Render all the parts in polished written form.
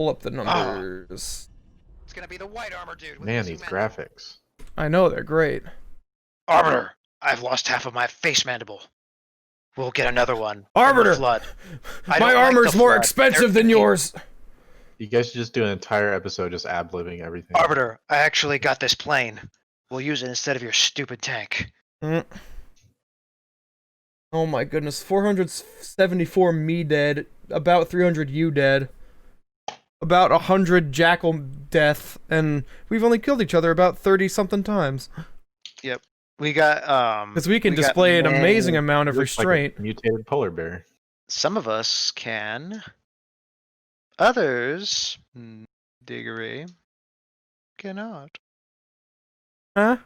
pull up the numbers. It's gonna be the white armor dude. Man, these graphics. I know, they're great. Arbiter, I've lost half of my face mandible. We'll get another one. Arbiter! Flood. My armor's more expensive than yours! You guys should just do an entire episode just ad-libbing everything. Arbiter, I actually got this plane. We'll use it instead of your stupid tank. Oh my goodness, 474 me dead, about 300 you dead, about 100 jackal death, and we've only killed each other about 30-something times. Yep. We got, because we can display an amazing amount of restraint. Like a mutated polar bear. Some of us can. Others, Diggery, cannot. Huh?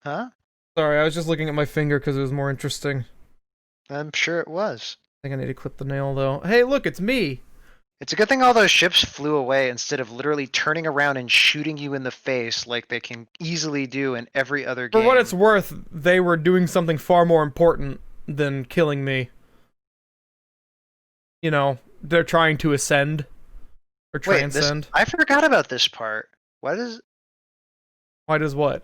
Huh? Sorry, I was just looking at my finger because it was more interesting. I'm sure it was. I think I need to clip the nail, though. Hey, look, it's me! It's a good thing all those ships flew away instead of literally turning around and shooting you in the face like they can easily do in every other game. For what it's worth, they were doing something far more important than killing me. You know, they're trying to ascend. Or transcend. I forgot about this part. Why does what?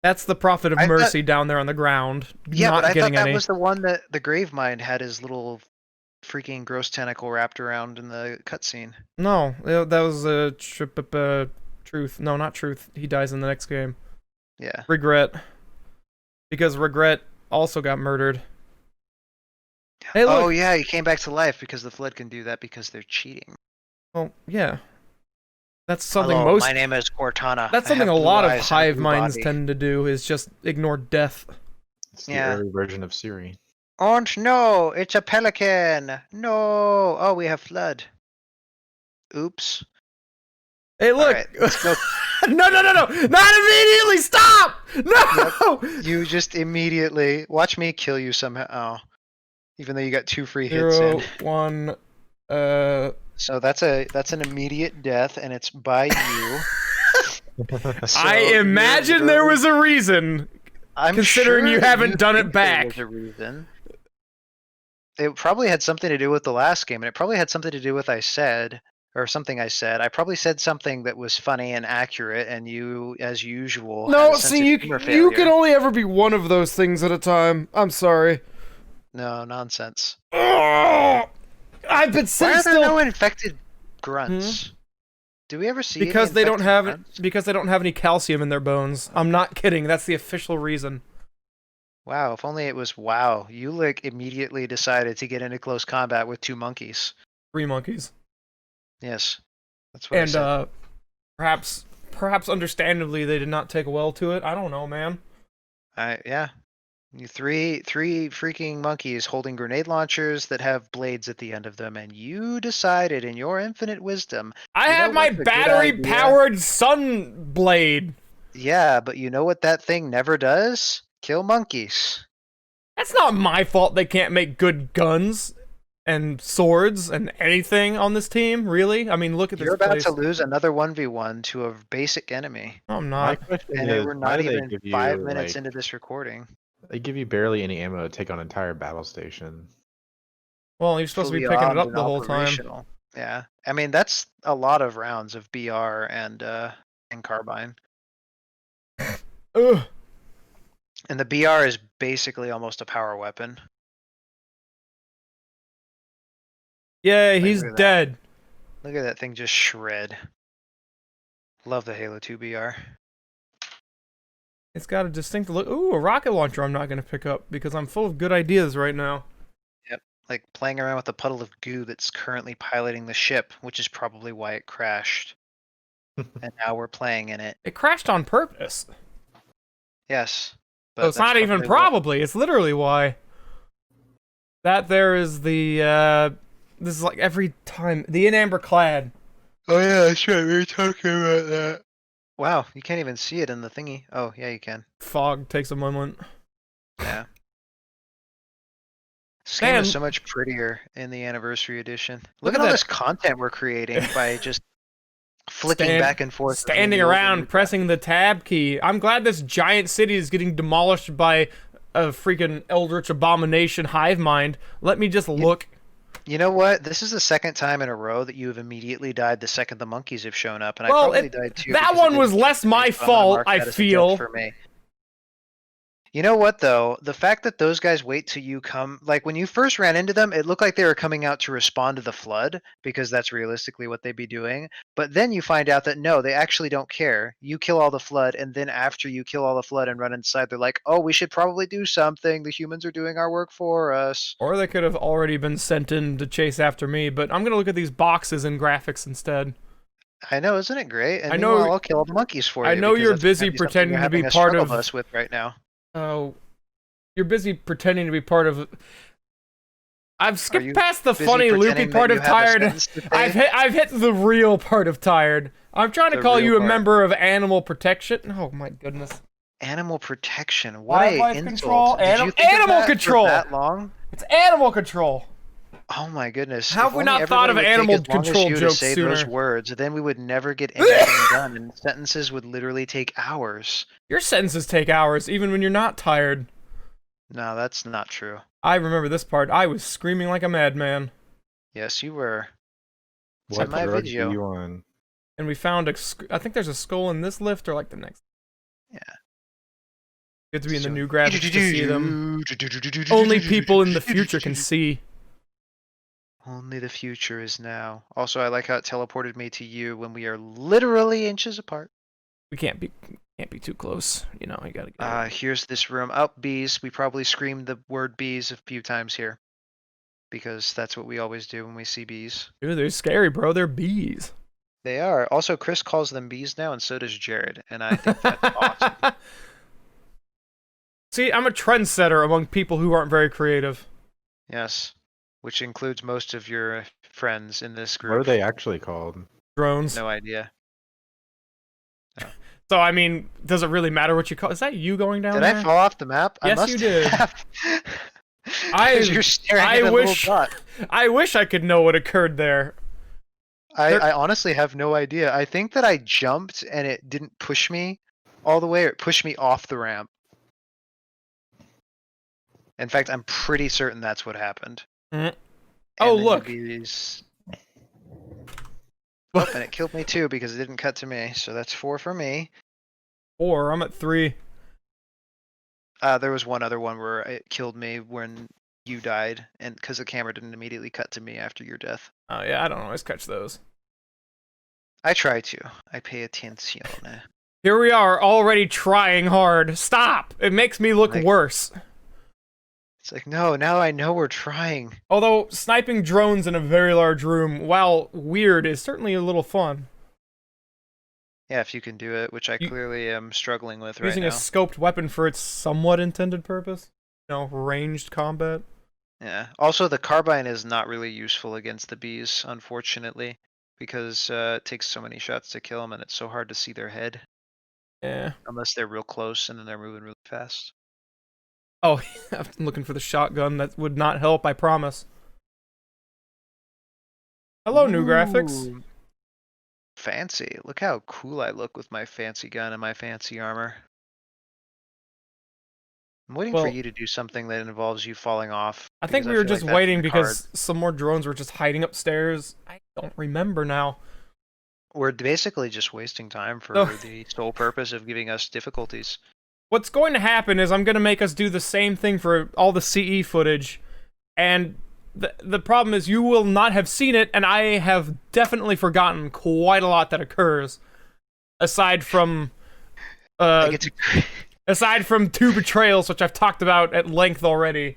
That's the prophet of mercy down there on the ground. Yeah, not but I getting thought that any. was the one that the Gravemind had his little freaking gross tentacle wrapped around in the cutscene. No, that was Truth. No, not Truth. He dies in the next game. Yeah. Regret. Because Regret also got murdered. Hey, look. Oh yeah, he came back to life because the Flood can do that because they're cheating. Well, yeah. That's something Hello, most. my name is Cortana. That's something a lot of hive minds tend to do, is just ignore death. It's the early version of Siri. Oh no, it's a pelican. No. Oh, we have Flood. Oops. Hey, look. Right, let's go. No! Not immediately! Stop! No! Yep. You just immediately watch me kill you somehow. Oh. Even though you got 2 free hits in. 1. So that's an immediate death, and it's by you. So I imagine there was a reason. Considering you haven't done it back. There was a reason. It probably had something to do with the last game, and it probably had something to do with something I said. I probably said something that was funny and accurate, and you, as usual, No, had a sense see, of humor you failure. can only ever be one of those things at a time. I'm sorry. No, nonsense. Oh, I've been Why sitting are there still no infected grunts? Do we ever see because any they don't infected grunts? because they don't have any calcium in their bones. I'm not kidding. That's the official reason. Wow, if only it was wow. You like immediately decided to get into close combat with 2 monkeys. 3 monkeys. Yes. That's what I said. And perhaps understandably they did not take well to it. I don't know, man. Yeah. You three freaking monkeys holding grenade launchers that have blades at the end of them, and you decided in your infinite wisdom. I have my battery-powered sun blade. Yeah, but you know what that thing never does? Kill monkeys. That's not my fault they can't make good guns and swords and anything on this team, really? I mean, look at this You're about place. to lose another 1v1 to a basic enemy. No, I'm not. And we're not even 5 minutes into this recording. They give you barely any ammo to take on an entire battle station. Well, you're supposed to be picking it up the whole time. Yeah, I mean that's a lot of rounds of BR and carbine. Ugh. And the BR is basically almost a power weapon. Yeah, he's dead. Look at that thing just shred. Love the Halo 2 BR. It's got a distinct look. Ooh, a rocket launcher I'm not going to pick up because I'm full of good ideas right now. Yep, like playing around with a puddle of goo that's currently piloting the ship, which is probably why it crashed. And now we're playing in it. It crashed on purpose. Yes. So it's not even probably, it's literally why. That there is the, this is like every time, the in amber clad. Oh yeah, that's right, we were talking about that. Wow, you can't even see it in the thingy. Oh, yeah, you can. Fog takes a moment. Yeah. This game is so much prettier in the Anniversary Edition. Look at all this content we're creating by just flicking back and forth. Standing around, pressing the tab key. I'm glad this giant city is getting demolished by a freaking eldritch abomination hive mind. Let me just look. You know what? This is the second time in a row that you have immediately died the second the monkeys have shown up, and I Well, probably died too. that because it one didn't was get less to me, my so I'm gonna fault, mark I that as a gift feel. for me. You know what though? The fact that those guys wait till you come, like when you first ran into them, it looked like they were coming out to respond to the flood because that's realistically what they'd be doing. But then you find out that no, they actually don't care. You kill all the flood, and then after you kill all the flood and run inside, they're like, "Oh, we should probably do something. The humans are doing our work for us." Or they could have already been sent in to chase after me, but I'm gonna look at these boxes and graphics instead. I know, isn't it great? And I meanwhile, know, I'll kill all the monkeys for I you know because you're that's busy apparently something you're pretending to be having a part struggle of. bus with right now. Oh, you're busy pretending to be part of. I've Are skipped you past the busy funny, loopy pretending that part you of have a tired. sentence to say? I've hit the real part of tired. I'm trying to The call real you a part. member of animal protection. Oh my goodness. Animal protection. What a Wildlife insult. control. Did you think Animal of that control. for that long? It's animal control. Oh my goodness. How have If we only not thought of everybody would animal take as long as control you to jokes say those sooner? words, then we would never get anything done, and sentences would literally take hours. Your sentences take hours, even when you're not tired. No, that's not true. I remember this part. I was screaming like a madman. Yes, you were. It's What in my drug video. do you on? And we found I think there's a skull in this lift or like the next. Yeah. Good to be in the new graphics to see them. Only people in the future can see. Only the future is now. Also, I like how it teleported me to you when we are literally inches apart. We can't be too close. You know, you gotta get. Here's this room. Up, bees. We probably screamed the word bees a few times here. Because that's what we always do when we see bees. Dude, they're scary, bro. They're bees. They are. Also, Chris calls them bees now, and so does Jared. And I think that's awesome. See, I'm a trendsetter among people who aren't very creative. Yes. Which includes most of your friends in this What are group. they actually called? Drones. No idea. So, I mean, does it really matter what you call? Is that you going down Did there? I fall off the map? Yes, I must you did. Have. I- 'Cause you're staring I at a wish- little dot. I wish I could know what occurred there. I honestly have no idea. I think that I jumped and it didn't push me all the way, or it pushed me off the ramp. In fact, I'm pretty certain that's what happened. Mm. And Oh, then look. Bees... Oh, and it killed me too because it didn't cut to me. So that's 4 for me. 4. I'm at 3. There was one other one where it killed me when you died, and because the camera didn't immediately cut to me after your death. Oh yeah, I don't always catch those. I try to. I pay attention. Here we are, already trying hard. Stop! It makes me look Like- worse. It's like, no, now I know we're trying. Although, sniping drones in a very large room, while weird, is certainly a little fun. Yeah, if you can do it, which I You- clearly am struggling with right Using now. a scoped weapon for its somewhat intended purpose. You know, ranged combat. Yeah. Also, the carbine is not really useful against the bees, unfortunately, because it takes so many shots to kill them, and it's so hard to see their head Yeah. unless they're real close and then they're moving really fast. Oh, I'm looking for the shotgun. That would not help, I promise. Hello, new graphics. Ooh. Fancy. Look how cool I look with my fancy gun and my fancy armor. I'm waiting for Well- you to do something that involves you falling off. I think because we were feel like just that's waiting your because card. some more drones were just hiding upstairs. I don't remember now. We're basically just wasting time for Oh. the sole purpose of giving us difficulties. What's going to happen is I'm going to make us do the same thing for all the CE footage, and the problem is you will not have seen it, and I have definitely forgotten quite a lot that occurs, aside from Like it's aside from 2 betrayals, which I've talked about at length already.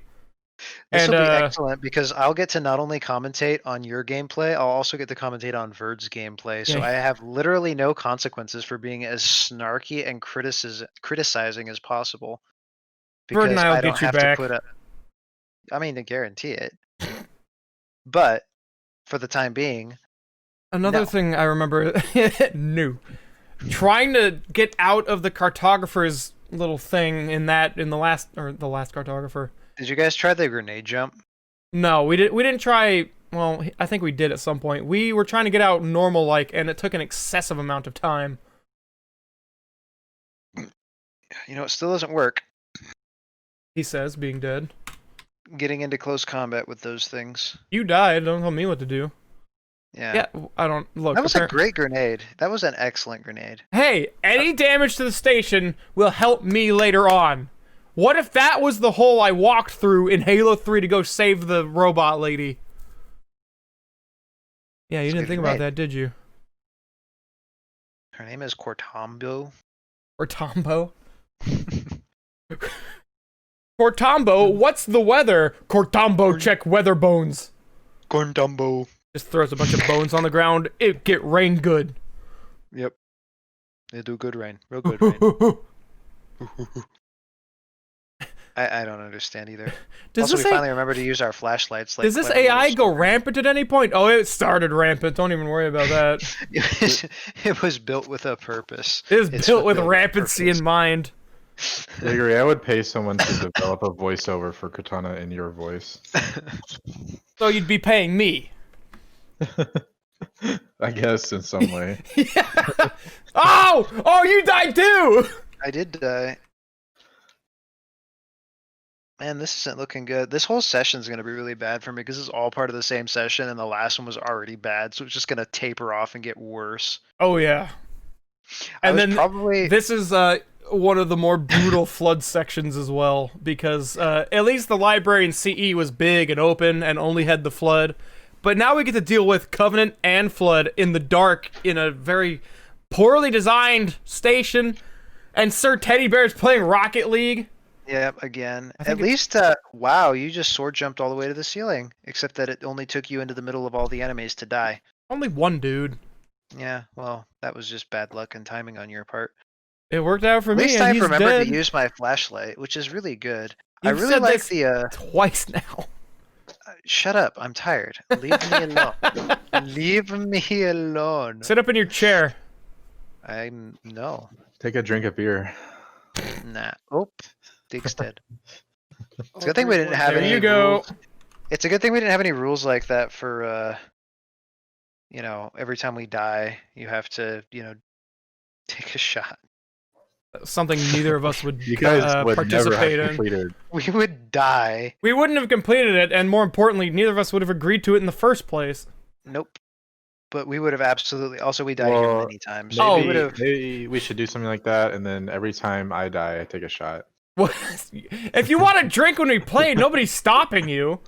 This And will be excellent because I'll get to not only commentate on your gameplay, I'll also get to commentate on Verd's gameplay. So Yeah. I have literally no consequences for being as snarky and criticizing as possible. Verd and Because I'll I don't get you have back. to put up. I mean, to guarantee it. But for the time being, Another No. thing I remember, new, trying to get out of the cartographer's little thing in the last cartographer. did you guys try the grenade jump? No, we didn't try. Well, I think we did at some point. We were trying to get out normal like, and it took an excessive amount of time. You know, it still doesn't work. He says, being dead. getting into close combat with those things. You died. Don't tell me what to do. Yeah. Yeah, I don't look. That was a great grenade. That was an excellent grenade. Hey, any damage to the station will help me later on. What if that was the hole I walked through in Halo 3 to go save the robot lady? Yeah, you didn't think about that, did you? Her name is Cortombo. Or Tombo? Cortombo, what's the weather? Cortombo, check weather bones. Cortombo. Just throws a bunch of bones on the ground. It get rain good. Yep. They do good rain. Real good rain. I don't understand either. Also, we finally remember to use our flashlights. Like does this AI go rampant at any point? Oh, it started rampant. Don't even worry about that. It was built with a purpose. It is built with rampancy in mind. Diggery, I would pay someone to develop a voiceover for Katana in your voice. So you'd be paying me. I guess in some way. Yeah. Oh, you died too. I did die. Man, this isn't looking good. This whole session is going to be really bad for me because it's all part of the same session, and the last one was already bad, so it's just going to taper off and get worse. Oh yeah. And then this is one of the more brutal flood sections as well, because at least the library in CE was big and open and only had the flood, but now we get to deal with Covenant and flood in the dark in a very poorly designed station, and Sir Teddy Bear's playing Rocket League. Yep, again. At least, wow, you just sword jumped all the way to the ceiling, except that it only took you into the middle of all the enemies to die. Only one dude. Yeah, well, that was just bad luck and timing on your part. It worked out for me. At least and I he's remembered dead. to use my flashlight, which is really good. You've I really said like this the twice now. Shut up! I'm tired. Leave me alone. Leave me alone. Sit up in your chair. No. Take a drink of beer. Nah. Oh, Dig's dead. It's a good thing we didn't have any. There you go. Rules. It's a good thing we didn't have any rules like that for you know, every time we die, you have to, you know, take a shot. Something neither of us would, you guys would participate never have completed. We would die. We wouldn't have completed it, and more importantly, neither of us would have agreed to it in the first place. Nope. But we would have absolutely. Also, we died here many times. Maybe we should do something like that, and then every time I die, I take a shot. Well, if you want to drink when we play, nobody's stopping you.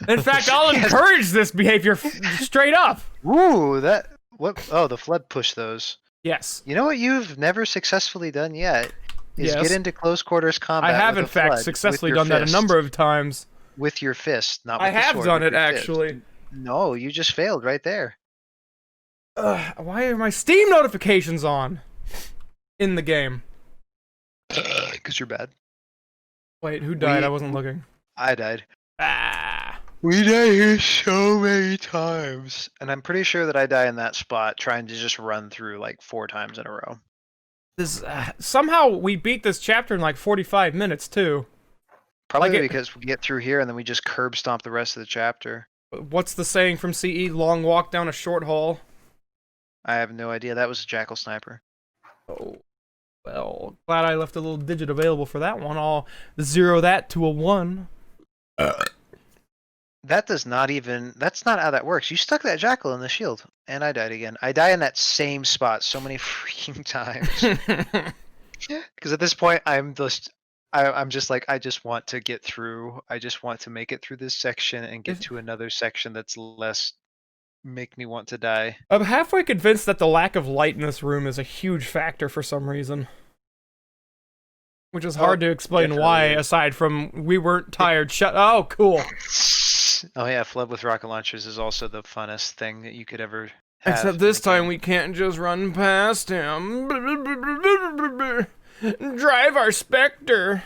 In fact, I'll encourage this behavior straight up. Ooh, that what? Oh, the flood pushed those. Yes. You know what you've never successfully done yet is get into close quarters combat. I have, in fact, successfully done that a number of times. With your fist, not with I have done it, actually. No, you just failed right there. Why are my Steam notifications on in the game? Because you're bad. Wait, who died? I wasn't looking. I died. Ah. We die here so many times. And I'm pretty sure that I die in that spot trying to just run through like 4 times in a row. This somehow we beat this chapter in like 45 minutes, too. Probably because we get through here and then we just curb stomp the rest of the chapter. What's the saying from CE? Long walk down a short hall? I have no idea. That was a Jackal Sniper. Oh. Well, glad I left a little digit available for that one. I'll 0 that to a 1. That does not even... That's not how that works. You stuck that Jackal in the shield. And I died again. I die in that same spot so many freaking times. Because at this point, I'm just like, I just want to get through. I just want to make it through this section and get to another section that's less... make me want to die. I'm halfway convinced that the lack of light in this room is a huge factor for some reason. Which is hard to explain why, aside from we weren't tired. Oh, cool. Oh yeah, flood with rocket launchers is also the funnest thing that you could ever have. Except this time we can't just run past him. Drive our Spectre.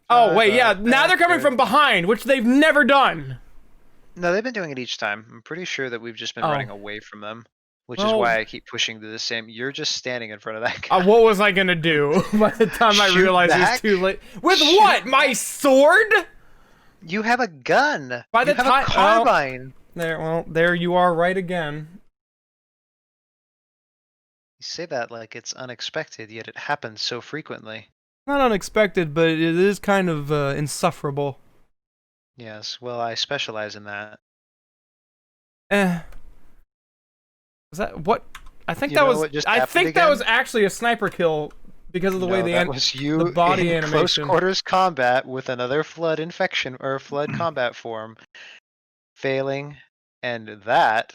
Oh, wait, yeah, now they're coming from behind, which they've never done. No, they've been doing it each time. I'm pretty sure that we've just been running away from them, which is why I keep pushing to the same. You're just standing in front of that guy. What was I gonna do by the time I realized it was too late? With what? My sword? You have a gun. By the time, a carbine. There you are right again. You say that like it's unexpected, yet it happens so frequently. Not unexpected, but it is kind of insufferable. Yes, well, I specialize in that. Eh. Was that what? I think You that know was. what just I happened think that was again? actually a sniper kill because of the way No, the that was you the body in close animation. quarters combat with another flood infection or flood combat form, failing, and that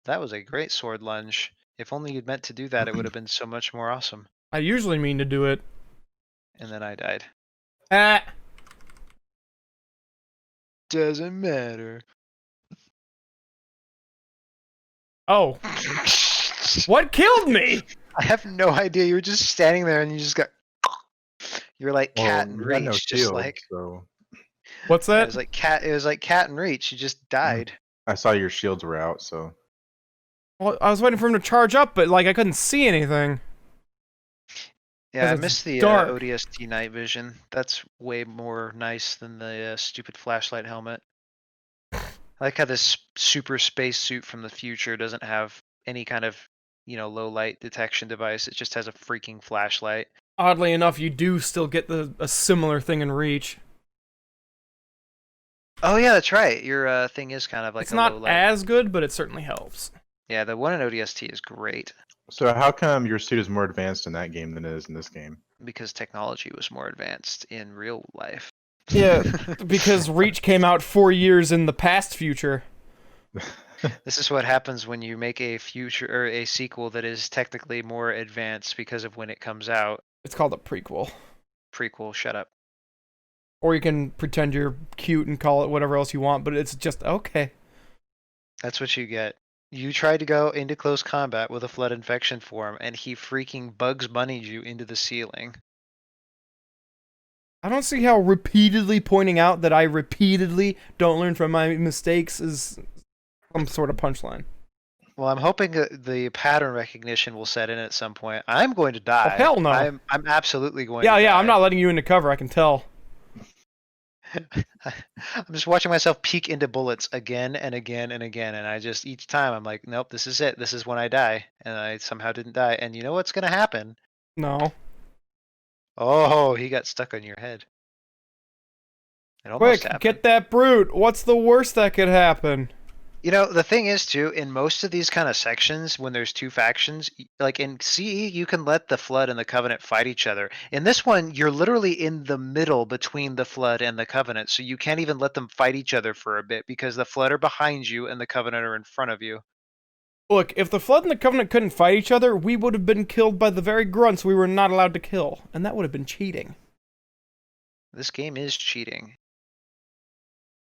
was a great sword lunge. If only you'd meant to do that, it would have been so much more awesome. I usually mean to do it. And then I died. Ah. Doesn't matter. Oh. What killed me? I have no idea. You were just standing there and you just got. You were like cat and you got reach, no just shield, like. so What's Yeah, that? it was like cat. It was like cat and reach. You just died. I saw your shields were out, so. Well, I was waiting for him to charge up, but like I couldn't see anything. Yeah, I 'Cause it's missed the dark. ODST night vision. That's way more nice than the stupid flashlight helmet. I like how this super space suit from the future doesn't have any kind of, low light detection device. It just has a freaking flashlight. Oddly enough, you do still get a similar thing in Reach. Oh yeah, that's right. Your thing is kind of like It's a low not light. as good, but it certainly helps. Yeah, the one in ODST is great So how come your suit is more advanced in that game than it is in this game? because technology was more advanced in real life. Yeah, because Reach came out 4 years in the past future. This is what happens when you make a future or a sequel that is technically more advanced because of when it comes out. It's called a prequel. Prequel, shut up. Or you can pretend you're cute and call it whatever else you want, but it's just okay. That's what you get. You tried to go into close combat with a flood infection form, and he freaking Bugs Bunnied you into the ceiling. I don't see how repeatedly pointing out that I repeatedly don't learn from my mistakes is some sort of punchline. Well, I'm hoping that the pattern recognition will set in at some point. I'm going to die. hell no. I'm absolutely going Yeah, to yeah, die. I'm not letting you into cover, I can tell. I'm just watching myself peek into bullets again and again and again, and I just each time I'm like, nope, this is it. This is when I die, and I somehow didn't die. And you know what's gonna happen? No. Oh, he got stuck on your head. It almost Quick, happened. get that brute. What's the worst that could happen? You know, the thing is too, in most of these kind of sections, when there's two factions, like in CE, you can let the Flood and the Covenant fight each other. In this one, you're literally in the middle between the Flood and the Covenant, so you can't even let them fight each other for a bit because the Flood are behind you and the Covenant are in front of you. Look, if the Flood and the Covenant couldn't fight each other, we would have been killed by the very grunts we were not allowed to kill, and that would have been cheating. This game is cheating.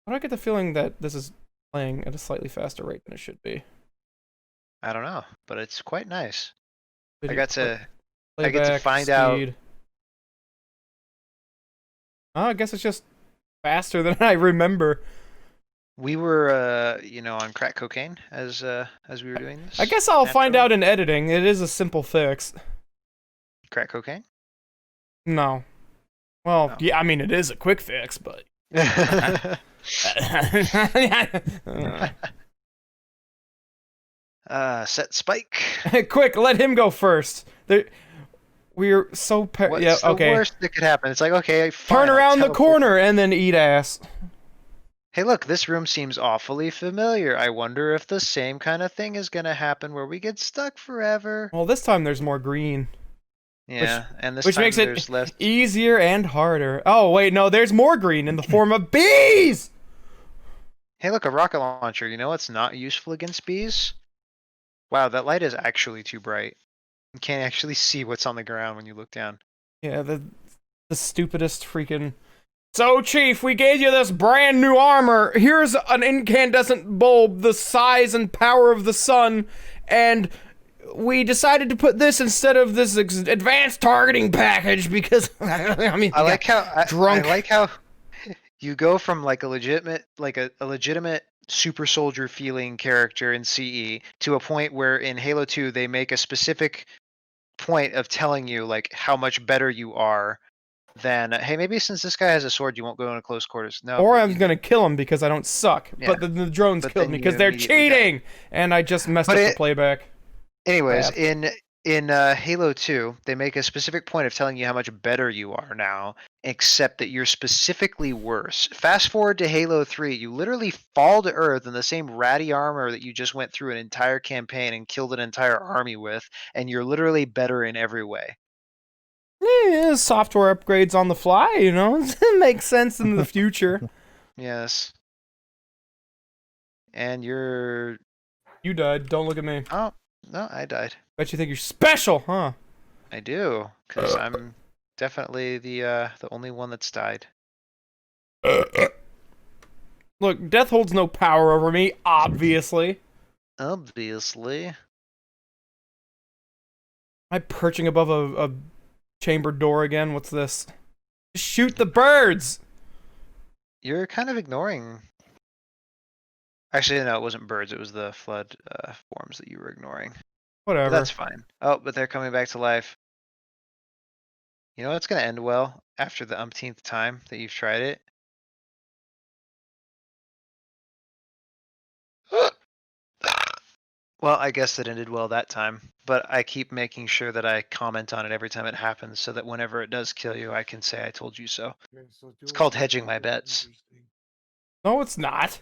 Why do I get the feeling that this is playing at a slightly faster rate than it should be? I don't know, but it's quite nice. I Video get to playback, find out- speed. Oh, I guess it's just faster than I remember. We were, on crack cocaine as we were doing this. I guess I'll find naturally. out in editing. It is a simple fix. Crack cocaine. No. Well, No. yeah, I mean, it is a quick fix, but... Set spike. Quick, let him go first. We're so... What's yeah, the okay. worst that could happen? It's like, okay, fine, Turn I'll around the teleport. corner and then eat ass. Hey, look, this room seems awfully familiar. I wonder if the same kind of thing is gonna happen where we get stuck forever. Well, this time there's more green. Yeah, and this Which time makes it there's less. easier and harder. Oh, wait, no, there's more green in the form of bees! Hey, look, a rocket launcher. You know what's not useful against bees? Wow, that light is actually too bright. You can't actually see what's on the ground when you look down. Yeah, the stupidest freaking... So, Chief, we gave you this brand new armor. Here's an incandescent bulb the size and power of the sun, and we decided to put this instead of this advanced targeting package because, I mean, I like how drunk. I like how you go from like a legitimate super soldier feeling character in CE to a point where in Halo 2 they make a specific point of telling you like how much better you are than hey, maybe since this guy has a sword you won't go into close quarters. No. Or I'm gonna kill him because I don't suck. Yeah. But the drones But killed then me you because they're immediately die. cheating! And I just messed But up the playback. Anyways, Bad. In Halo 2, they make a specific point of telling you how much better you are now, except that you're specifically worse. Fast forward to Halo 3, you literally fall to Earth in the same ratty armor that you just went through an entire campaign and killed an entire army with, and you're literally better in every way. Yeah, software upgrades on the fly, you know? It makes sense in the future. Yes. And you're... You died. Don't look at me. Oh, no, I died. Bet you think you're special, huh? I do, because I'm definitely the only one that's died. Look, death holds no power over me, obviously. Obviously. Am I perching above a chamber door again? What's this? Just shoot the birds! You're kind of ignoring... Actually, no, it wasn't birds, it was the flood forms that you were ignoring. But Whatever. that's fine. Oh, but they're coming back to life. You know what's gonna end well after the umpteenth time that you've tried it? Well, I guess it ended well that time, but I keep making sure that I comment on it every time it happens so that whenever it does kill you, I can say I told you so. It's called hedging my bets. No, it's not.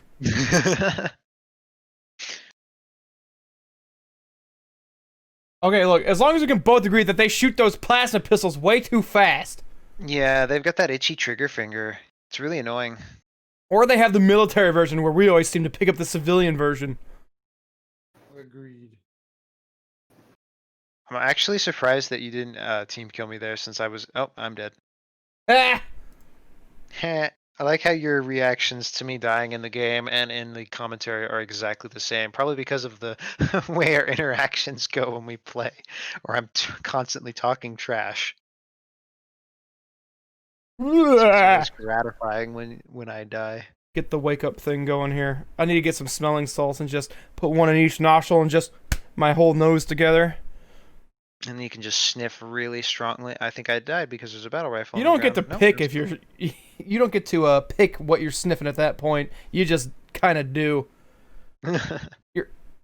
Okay, look, as long as we can both agree that they shoot those plasma pistols way too fast. Yeah, they've got that itchy trigger finger. It's really annoying. Or they have the military version where we always seem to pick up the civilian version. Agreed. I'm actually surprised that you didn't team kill me there since I was... Oh, I'm dead. Ah! Heh. I like how your reactions to me dying in the game and in the commentary are exactly the same. Probably because of the way our interactions go when we play, or I'm constantly talking trash. So it's always gratifying when I die. Get the wake up thing going here. I need to get some smelling salts and just put one in each nostril and just my whole nose together. And then you can just sniff really strongly. I think I died because there's a battle rifle. You on the don't get to ground. Nope, pick there's- if you're... You don't get to pick what you're sniffing at that point. You just kind of do.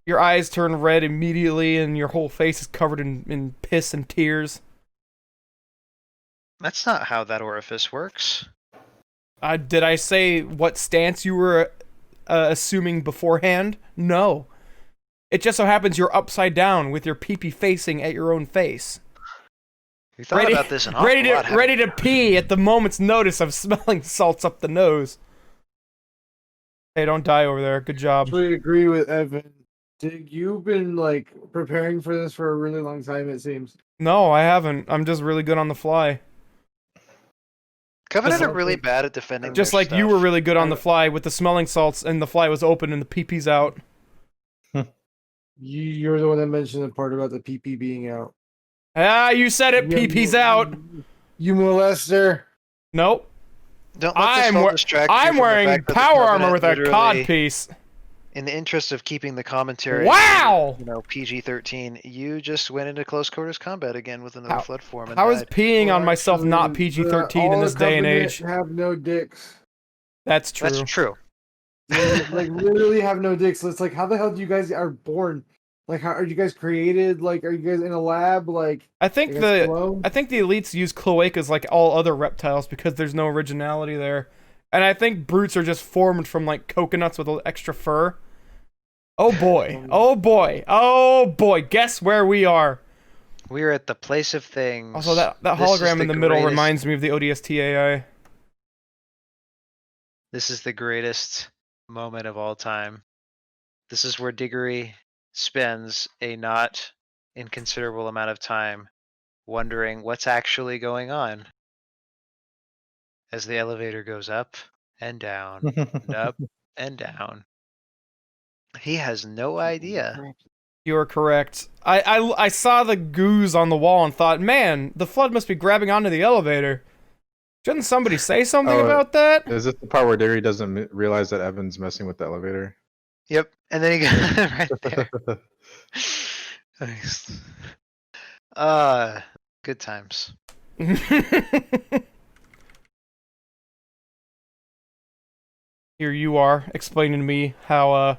Your eyes turn red immediately and your whole face is covered in piss and tears. That's not how that orifice works. Did I say what stance you were assuming beforehand? No. It just so happens you're upside down with your pee-pee facing at your own face. We thought about this an awful ready lot. to ready to pee at the moment's notice of smelling salts up the nose. Hey, don't die over there. Good job. Actually agree with Evan. Dig, you've been like preparing for this for a really long time, it seems. No, I haven't. I'm just really good on the fly. Covenant Just- are really bad at defending. Just their like you were stuff. really good on the fly with the smelling salts and the fly was open and the pee-pee's out. You're the one that mentioned the part about the PP being out. Ah, you said it. You- Pee-pee's out. You molester. Nope. Don't let this all distract you I'm from the wearing fact that the power armor Covenant with a literally, cod piece. In the interest of keeping the commentary, Wow! PG-13, you just went into close quarters combat again with another How- flood form and How is died. peeing on Well, myself actually, not PG-13 in all this the day and Covenant age? Have no dicks. That's true. That's true. They, like literally have no dicks. So it's like, how the hell do you guys are born? Like, how are you guys created? Like, are you guys in a lab? Like, I think you guys the cloned? I think the elites use cloacas like all other reptiles because there's no originality there. And I think brutes are just formed from like coconuts with extra fur. Oh boy. Oh boy. Oh boy. Guess where we are. We're at the place of things. Also, that This is hologram in the middle greatest- reminds me of the ODST AI. This is the greatest moment of all time. This is where Diggery spends a not inconsiderable amount of time wondering what's actually going on as the elevator goes up and down and up and down. He has no idea. You are correct. I saw the goose on the wall and thought, man, the flood must be grabbing onto the elevator. Shouldn't somebody say something Oh, about that? Is this the part where Diggery doesn't realize that Evan's messing with the elevator? Yep, and then he got right there. Nice. Good times. Here you are explaining to me how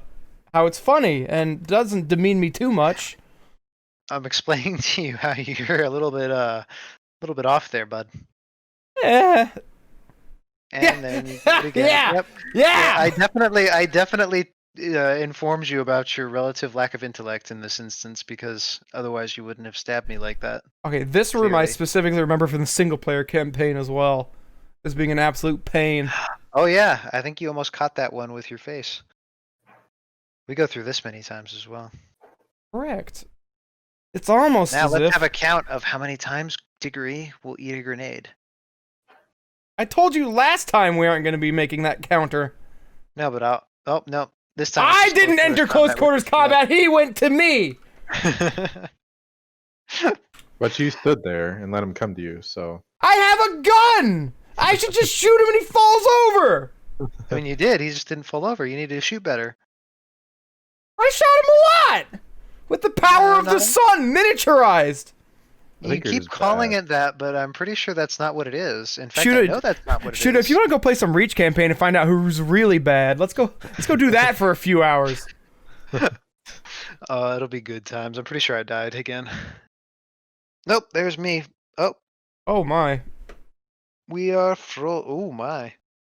it's funny and doesn't demean me too much. I'm explaining to you how you're a little bit off there, bud. Yeah. And then you do it again. Yeah. Yep. Yeah. I definitely informed you about your relative lack of intellect in this instance because otherwise you wouldn't have stabbed me like that. Okay, this room I Clearly. specifically remember from the single player campaign as well, as being an absolute pain. Oh yeah, I think you almost caught that one with your face. We go through this many times as well. Correct. It's almost Now as let's if have a count of how many times Diggery will eat a grenade. I told you last time we aren't going to be making that counter. No, but I'll. Oh no, this time. I didn't enter close quarters combat. He went to me. But you stood there and let him come to you, so. I have a gun. I should just shoot him and he falls over. I mean, you did. He just didn't fall over. You need to shoot better. I shot him a lot with the power of the sun miniaturized. I You think you're keep just calling bad. it that, but I'm pretty sure that's not what it is. In fact, Shoot I it. know that's not what it is. Shoot, if you want to go play some Reach campaign and find out who's really bad, let's go do that for a few hours. It'll be good times. I'm pretty sure I died again. Nope, there's me. Oh, Oh my. we are oh my.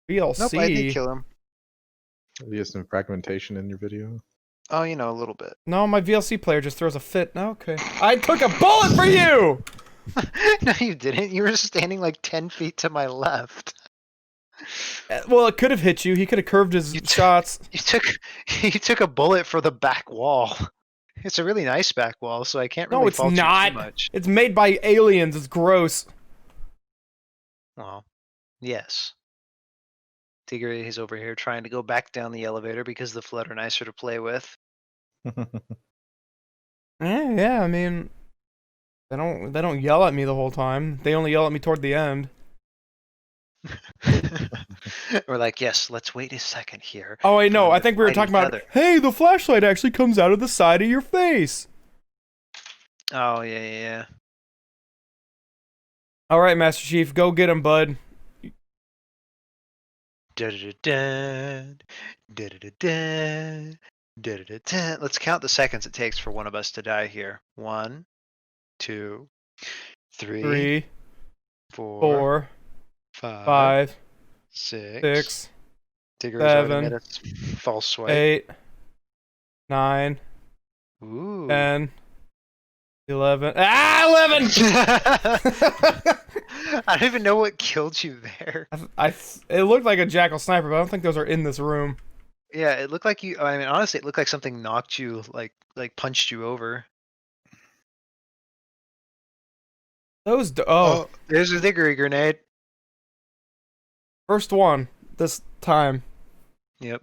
VLC. Nope, I did kill him. You get some fragmentation in your video. Oh, you know, a little bit. No, my VLC player just throws a fit. Okay. I took a bullet for you! No, you didn't. You were standing like 10 feet to my left. Well, it could have hit you. He could have curved his shots. You took a bullet for the back wall. It's a really nice back wall, so I can't really No, it's fault you not. too much. It's made by aliens. It's gross. Well, yes. Diggery is over here trying to go back down the elevator because the flood are nicer to play with. Yeah, I mean, they don't yell at me the whole time. They only yell at me toward the end. We're like, yes, let's wait a second here. Oh, wait, no, I think we were Fight talking each about, other. hey, the flashlight actually comes out of the side of your face. Oh, yeah. All right, Master Chief, go get him, bud. Da-da-da-da, da-da-da-da, da-da-da-da. Let's count the seconds it takes for one of us to die here. 1, 2, 3, 3, 4, 4, 5, 5, 6. 6, Diggery's already 7, made a false swipe. 8, 9, Ooh. 10, 11. Ah, 11! I don't even know what killed you there. It looked like a jackal sniper, but I don't think those are in this room. Yeah, it looked like you. I mean, honestly, it looked like something knocked you, like punched you over. Those. Oh, there's a Diggery grenade. First one this time. Yep.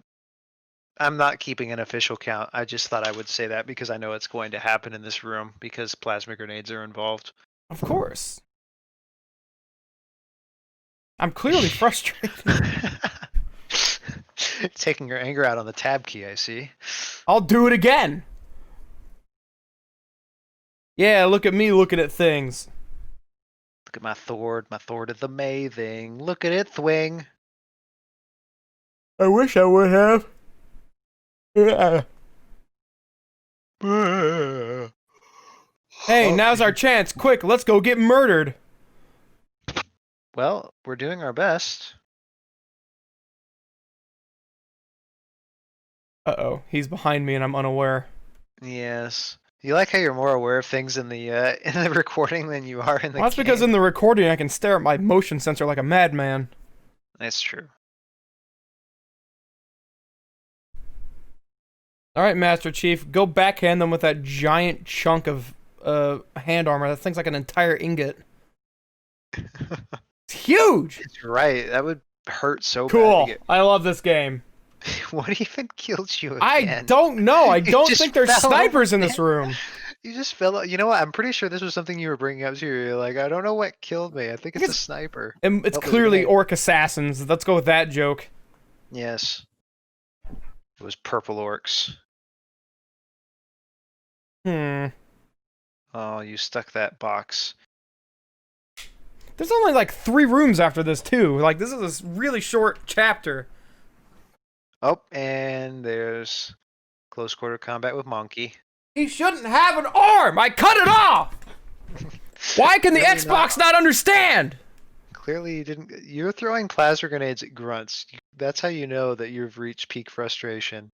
I'm not keeping an official count. I just thought I would say that because I know it's going to happen in this room because plasma grenades are involved. Of course. I'm clearly frustrated. Taking your anger out on the tab key, I see. I'll do it again. Yeah, look at me looking at things. Look at my Thord is amazing. Look at it, Thwing. I wish I would have. Yeah. Hey, now's our chance. Quick, let's go get murdered. Well, we're doing our best. Uh-oh, he's behind me and I'm unaware. Yes. You like how you're more aware of things in the recording than you are in the Well, that's because in the recording I can stare at my motion sensor like a madman. That's true. Alright, Master Chief, go backhand them with that giant chunk of hand armor. That thing's like an entire ingot. It's huge! It's right. That would hurt so Cool. bad. I love this game. What even killed you again? I don't know. I You don't just think there's fell snipers in over this room. You just fell. You know what? I'm pretty sure this was something you were bringing up too. You're like, I don't know what killed me. I think it's a sniper. And it's Oh, there's a clearly grenade. orc assassins. Let's go with that joke. Yes. It was purple orcs. Oh, you stuck that box. There's only like 3 rooms after this too. Like this is a really short chapter. Oh, and there's close quarter combat with Monkey. He shouldn't have an arm! I cut it off! Why can the Really Xbox not understand? Clearly, you didn't. You're throwing plasma grenades at grunts. That's how you know that you've reached peak frustration.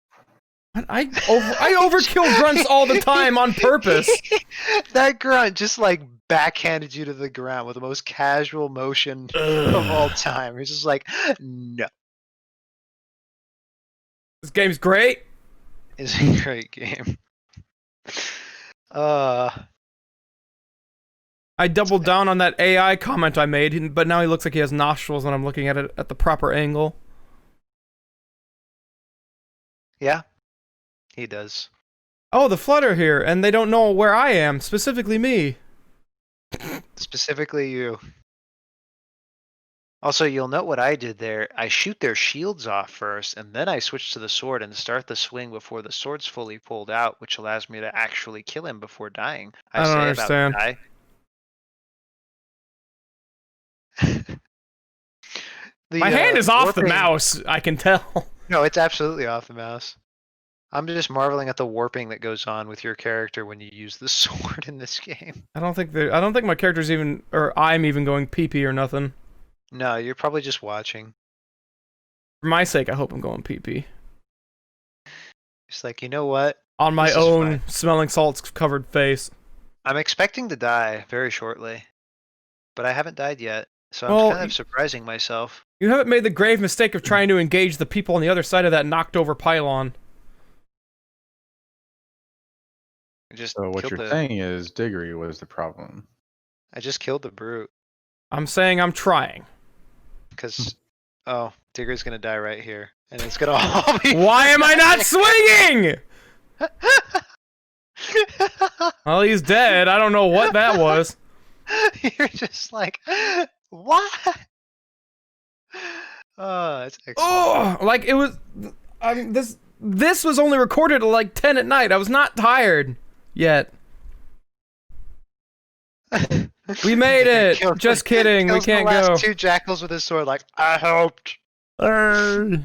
I overkill grunts all the time on purpose. That grunt just like backhanded you to the ground with the most casual motion of all time. He's just like, no. This game's great. It's a great game. I doubled down on that AI comment I made, but now he looks like he has nostrils when I'm looking at it at the proper angle. Yeah, he does. Oh, the Flood are here, and they don't know where I am, specifically me. Specifically you. Also, you'll note what I did there. I shoot their shields off first, and then I switch to the sword and start the swing before the sword's fully pulled out, which allows me to actually kill him before dying. I don't understand. About die. My hand is off the mouse, I can tell. No, it's absolutely off the mouse. I'm just marveling at the warping that goes on with your character when you use the sword in this game. I don't think my character's even, or I'm even going pee-pee or nothing. No, you're probably just watching. For my sake, I hope I'm going pee-pee. It's like, you know what? On my own smelling salts covered face. I'm expecting to die very shortly, but I haven't died yet, so I'm kind of surprising myself. You haven't made the grave mistake of trying to engage the people on the other side of that knocked over pylon. So what you're saying is Diggery was the problem. I just killed the brute. I'm saying I'm trying. Because, oh, Digger's gonna die right here, and it's gonna all be. Why am I not swinging? Well, he's dead. I don't know what that was. You're just like, what? Oh, it's excellent. Oh, like it was. I mean, this was only recorded at like 10 at night. I was not tired yet. We made it. Just kidding. We can't the last go. 2 jackals with his sword, like I helped. I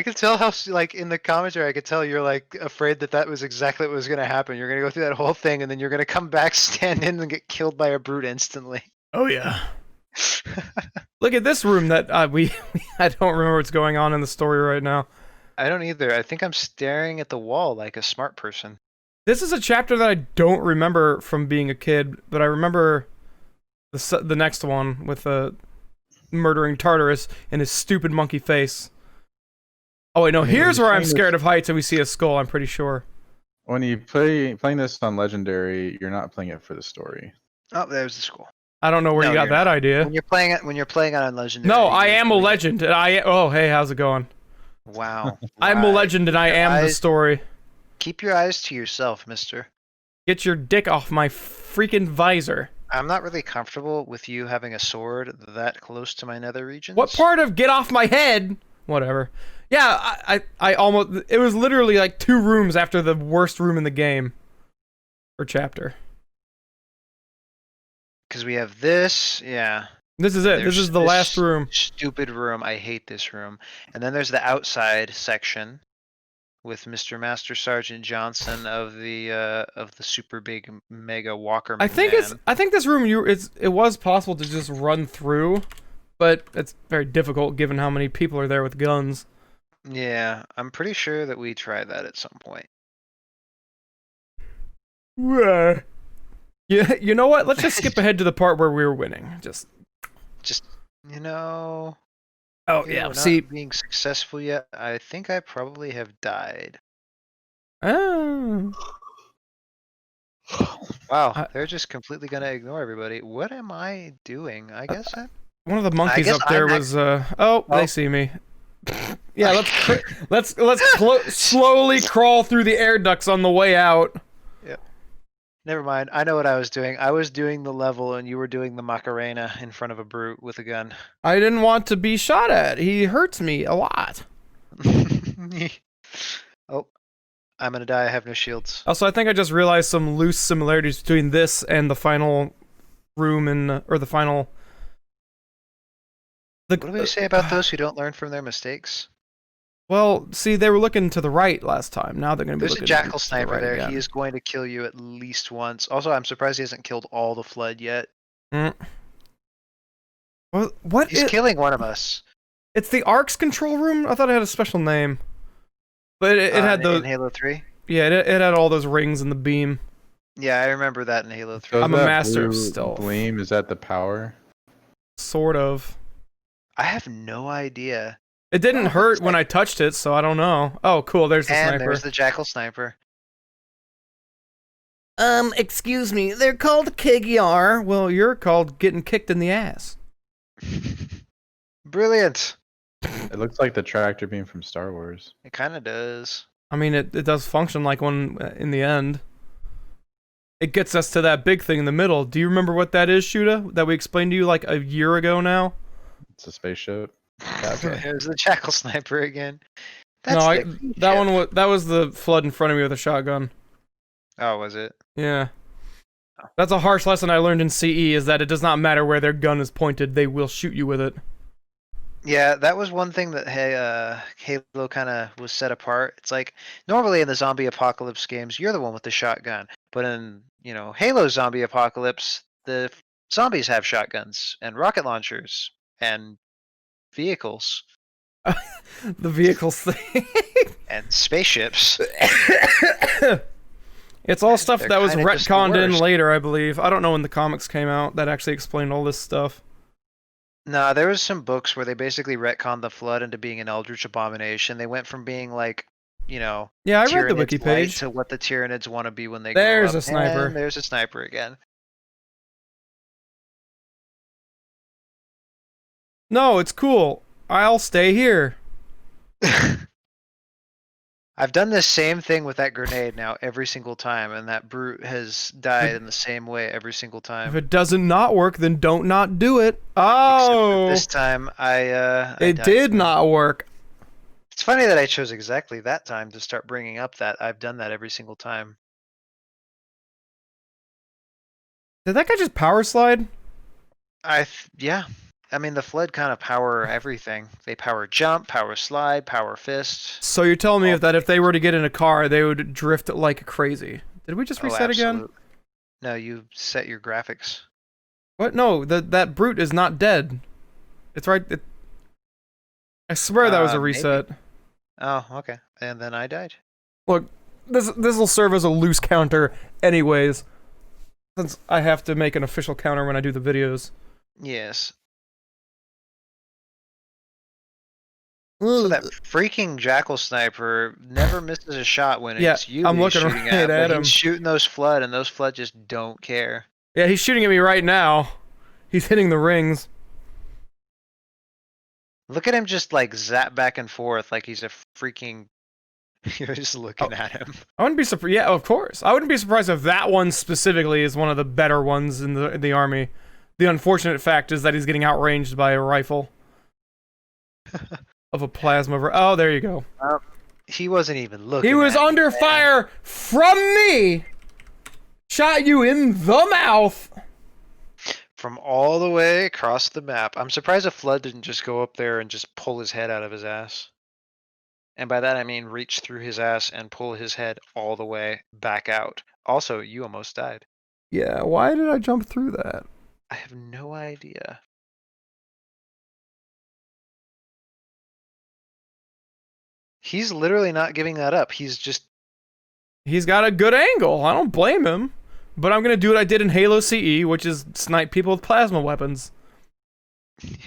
could tell how, like, in the commentary, I could tell you're, like, afraid that was exactly what was going to happen. You're going to go through that whole thing, and then you're going to come back, stand in, and get killed by a brute instantly. Oh, yeah. Look at this room that I don't remember what's going on in the story right now. I don't either. I think I'm staring at the wall like a smart person. This is a chapter that I don't remember from being a kid, but I remember the next one with the murdering Tartarus and his stupid monkey face. Oh wait, no, here's where I'm scared of heights and we see a skull, I'm pretty sure. When you playing this on Legendary, you're not playing it for the story. Oh, there's the skull. I don't know where you got that idea. When you're playing on Legendary. No, I am a legend. Oh, hey, how's it going? Wow. I'm a legend and I am the story. Keep your eyes to yourself, mister. Get your dick off my freaking visor. I'm not really comfortable with you having a sword that close to my nether regions. What part of get off my head? Whatever. Yeah, I almost... It was literally like 2 rooms after the worst room in the game. Or chapter. Because we have this, yeah. This is it. This is the last room. Stupid room. I hate this room. And then there's the outside section with Mr. Master Sergeant Johnson of the super big mega walker. I think this room it was possible to just run through, but it's very difficult given how many people are there with guns. Yeah, I'm pretty sure that we tried that at some point. Yeah, you know what? Let's just skip ahead to the part where we were winning. Just you know. Oh yeah, see, not being successful yet. I think I probably have died. Oh. Wow, they're just completely gonna ignore everybody. What am I doing? I guess one of the monkeys up there was. Oh, they see me. Yeah, let's slowly crawl through the air ducts on the way out. Never mind. I know what I was doing. I was doing the level, and you were doing the Macarena in front of a brute with a gun. I didn't want to be shot at. He hurts me a lot. Oh, I'm gonna die. I have no shields. Also, I think I just realized some loose similarities between this and the final room or the final... What do we say about those who don't learn from their mistakes? Well, see, they were looking to the right last time. Now they're going to be There's a looking jackal to the sniper right there. again. He is going to kill you at least once. Also, I'm surprised he hasn't killed all the flood yet. Mm. Well, what He's is... killing one of us. It's the Ark's control room? I thought it had a special name. But it had those... in Halo 3. Yeah, it had all those rings and the beam. Yeah, I remember that in Halo 3. So is I'm a that master of blue stealth. Gleam, is that the power? Sort of. I have no idea. It didn't Oh, hurt it's when I touched it, so I don't know. Oh, cool, there's the And sniper. there's the jackal sniper. Excuse me, they're called Kigyar. Well, you're called getting kicked in the ass. Brilliant. It looks like the tractor beam from Star Wars. It kind of does. I mean, it does function like one in the end. It gets us to that big thing in the middle. Do you remember what that is, Shuda? That we explained to you like a year ago now? It's a spaceship. Okay. There's the jackal sniper again. No, that was the flood in front of me with a shotgun. Oh, was it? Yeah. That's a harsh lesson I learned in CE, is that it does not matter where their gun is pointed, they will shoot you with it. Yeah, that was one thing that Halo kind of was set apart. It's like normally in the zombie apocalypse games, you're the one with the shotgun, but in Halo zombie apocalypse, the zombies have shotguns and rocket launchers and vehicles The vehicles thing. and spaceships. It's all stuff They're that was kinda just the retconned in worst. later, I believe. I don't know when the comics came out that actually explained all this stuff. Nah, there was some books where they basically retconned the flood into being an eldritch abomination. They went from being like, Yeah, I read the wiki Tyranids light page. to what the Tyranids want to be when they There's grow up. a sniper. And there's a sniper again. No, it's cool. I'll stay here. I've done the same thing with that grenade now every single time, and that brute has died in the same way every single If time. it doesn't not work, then don't not do it. Except that Oh, this time I it died. did not work. It's funny that I chose exactly that time to start bringing up that I've done that every single time. Did that guy just power slide? Yeah. I mean, the flood kind of power everything. They power jump, power slide, power fist. So you're telling me that if they were to get in a car, they would drift like crazy. Did we just Oh, reset again? absolute- No, you set your graphics. What? No, that brute is not dead. It's right. I swear that was a Maybe. reset. Oh, okay. And then I died. Look, this will serve as a loose counter, anyways, since I have to make an official counter when I do the videos. Yes. So that freaking jackal sniper never misses a shot when Yeah, it's you I'm he's looking shooting right at, but at him. he's shooting those flood, and those flood just don't care. Yeah, he's shooting at me right now. He's hitting the rings. Look at him just like zap back and forth like he's a freaking. You're just looking at him. I wouldn't be surprised. Yeah, of course. I wouldn't be surprised if that one specifically is one of the better ones in the army. The unfortunate fact is that he's getting outranged by a rifle of a plasma. Oh, there you go. He wasn't even looking. He was at me, under man. fire from me. Shot you in the mouth. From all the way across the map. I'm surprised a flood didn't just go up there and just pull his head out of his ass. And by that I mean reach through his ass and pull his head all the way back out. Also, you almost died. Yeah, why did I jump through that? I have no idea. He's literally not giving that up. He's just He's got a good angle. I don't blame him. But I'm gonna do what I did in Halo CE, which is snipe people with plasma weapons.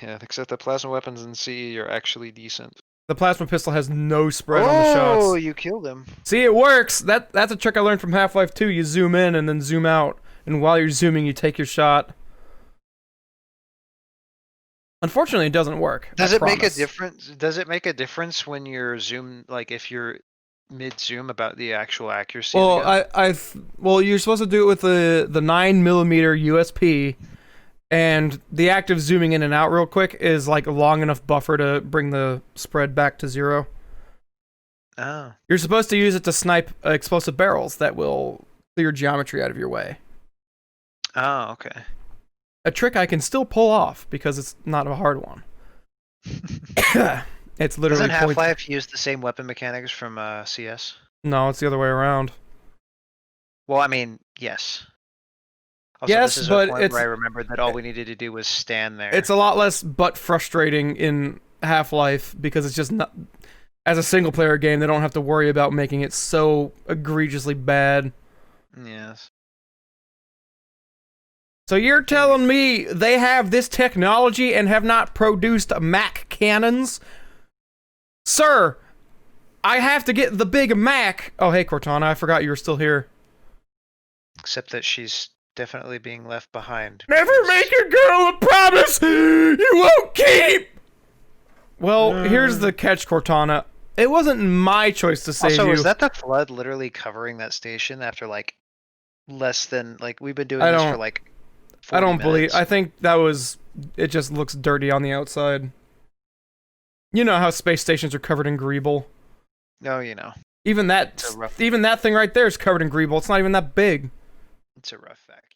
yeah, except the plasma weapons in CE are actually decent. The plasma pistol has no spread on the shots. Oh, you killed him. See, it works. That's a trick I learned from Half-Life 2. You zoom in and then zoom out, and while you're zooming, you take your shot. Unfortunately, it doesn't work. Does I it make a promise. difference? Does it make a difference when you're zoom, like if you're mid zoom about the actual accuracy? Well, of the gun? well, you're supposed to do it with the 9mm USP, and the active zooming in and out real quick is like a long enough buffer to bring the spread back to 0. Oh, You're supposed to use it to snipe explosive barrels that will clear geometry out of your way. oh, okay. A trick I can still pull off because it's not a hard one. It's literally Doesn't Half-Life use the same weapon mechanics from CS? No, it's the other way around. Well, I mean, yes. Also, Yes, this is but a point it's where I remembered that all we needed to do was stand there. it's a lot less butt frustrating in Half-Life because it's just not. As a single player game, they don't have to worry about making it so egregiously bad. Yes. So you're telling me they have this technology and have not produced Mac cannons? Sir, I have to get the big Mac. Oh, hey, Cortana, I forgot you were still here. Except that she's definitely being left behind. Never because- make a girl a promise you won't keep! Well, here's the catch, Cortana. It wasn't my choice to save Also, you. is that the flood literally covering that station after like less than like we've been doing I this don't- for like 40 I don't believe. minutes? I think that was. It just looks dirty on the outside. You know how space stations are covered in greeble. No, you know, Even that It's a rough- thing right there is covered in greeble. It's not even that big. it's a rough vacuum.